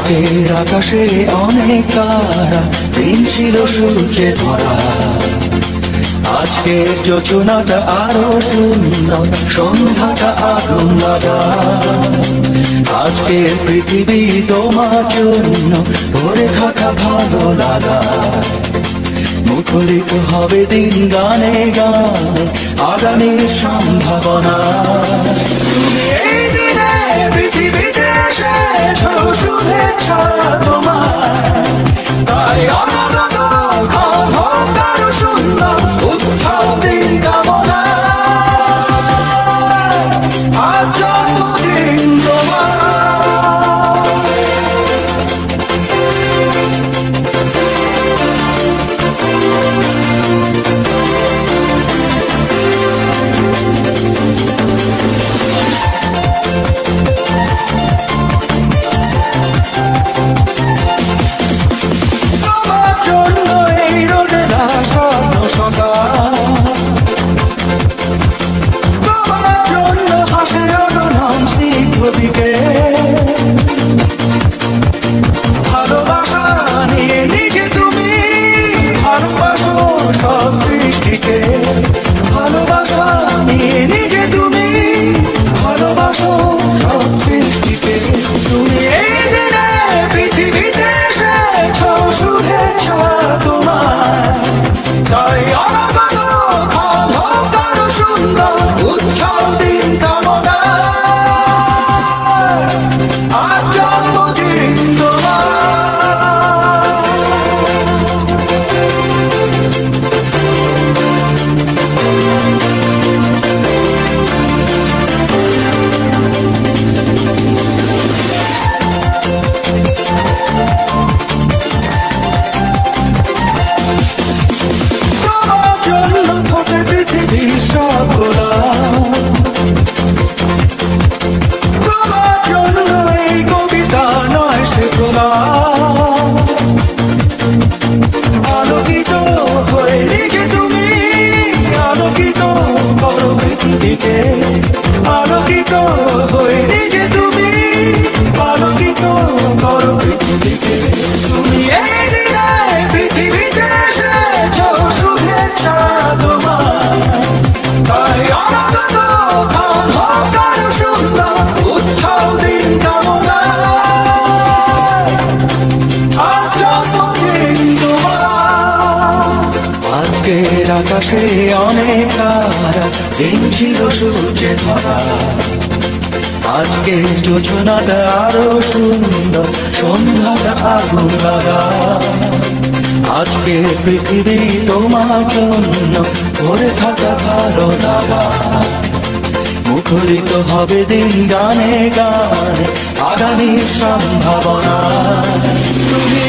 আজকের আকাশে অনেক তারা, দিন ছিল সূর্যে ধরা। আজকের যোজনাটা আরো সুন্দর, সন্ধ্যাটা আগুন লাগা। আজকের পৃথিবী তোমার জন্য ভরে থাকা ভালো লাগা। মুখরিত হবে দিন গানে গানে, আগামীর সম্ভাবনা। তুমি এই দিনে পৃথিবীতে এসেছো, শুভেচ্ছা তোমার। তাই অনাগত ক্ষণ হোক আরো সুন্দর, উৎসব দিন কামনা। আজ জন্মদিন তোমার। ভালোবাসা নিয়ে নিজে তুমি ভালোবাসো সব সৃষ্টিকে। ভালোবাসা নিয়ে নিজে তুমি ভালোবাসো সব সৃষ্টিকে। তুমি এই দিনে পৃথিবীতে এসেছো, শুভেচ্ছা তোমার। তাই অনাগত ক্ষণ হোক আরো সুন্দর, উৎসব দিন কামনা। আজ জন্মদিন তোমার। তোমার জন্য ফোটে পৃথিবীর সব গোলাপ। তোমার জন্য এই কবিতা নয় সে গোলাপ। আলোকিত হয়ে নিজে তুমি আলোকিত করো পৃথিবীকে। আলোকিত হয়ে নিজে তুমি আলোকিত করো পৃথিবীকে। তুমি এই দিনে পৃথিবীতে এসেছো, শুভেচ্ছা তোমার। তাই অনাগত ক্ষণ হোক আরো সুন্দর, উৎসব দিন কামনা। আজ জন্মদিন তোমার। আজকের আকাশে অনেক তারা, দিন ছিল সূর্যে ধরা। আজকের যোজনাটা আরো সুন্দর, সন্ধ্যাটা আগুন লাগা। আজকের পৃথিবী তোমার জন্য ভরে থাকা ভালো লাগা। মুখরিত হবে দিন গানে গানে, আগামীর সম্ভাবনা। তুমি